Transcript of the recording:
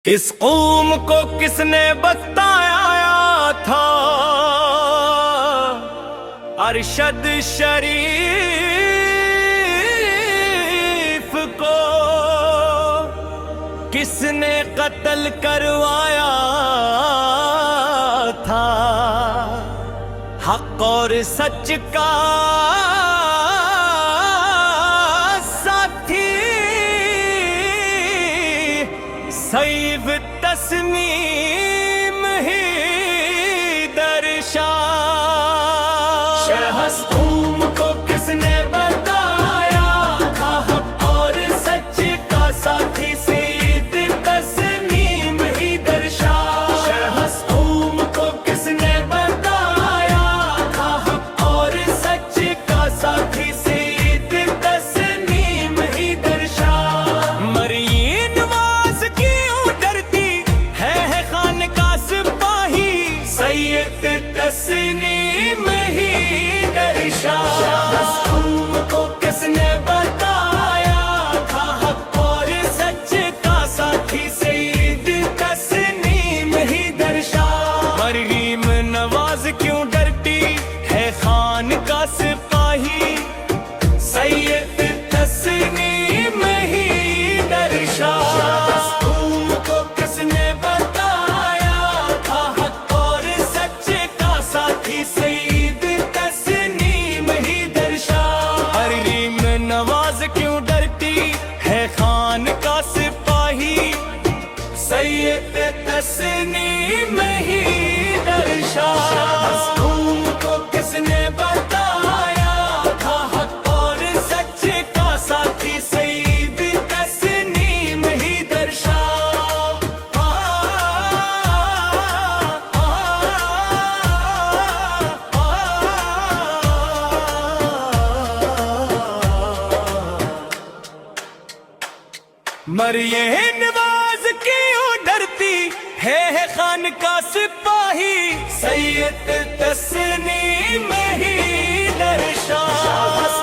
اس قوم کو کس نے بتایا تھا ارشد شریف کو، کس نے قتل کروایا تھا حق اور سچ کا سیف تسنیم ہی درشاہ شہس قوم کو کس نے بتایا تھا حق اور سچ کا ساتھی سید تسنیم ہی درشاہ شہس قوم کو کس نے بتایا تھا حق اور سچ کا ساتھی سید تسنیم ہی درشاہ مریم سید تسنیم ہی درشاہ شہس قوم کو کس نے بتایا تھا حق اور سچ کا ساتھی سید تسنیم ہی درشاہ مریم نواز کیوں ڈرتی ہے خان کا سپاہی سید تسنیم ہی درشاہ شہس قوم کو کس نے سید تسنیم ہی درشاہ مریم نواز کیوں ڈرتی ہے خان کا سپاہی سید تسنیم ہی درشاہ شہس قوم کو کس نے بتایا تھا حق اور سچ کا ساتھی سید تسنیم ہی درشاہ مریم نواز کیوں ڈرتی ہے خان کا سپاہی سید تسنیم ہی درشاہ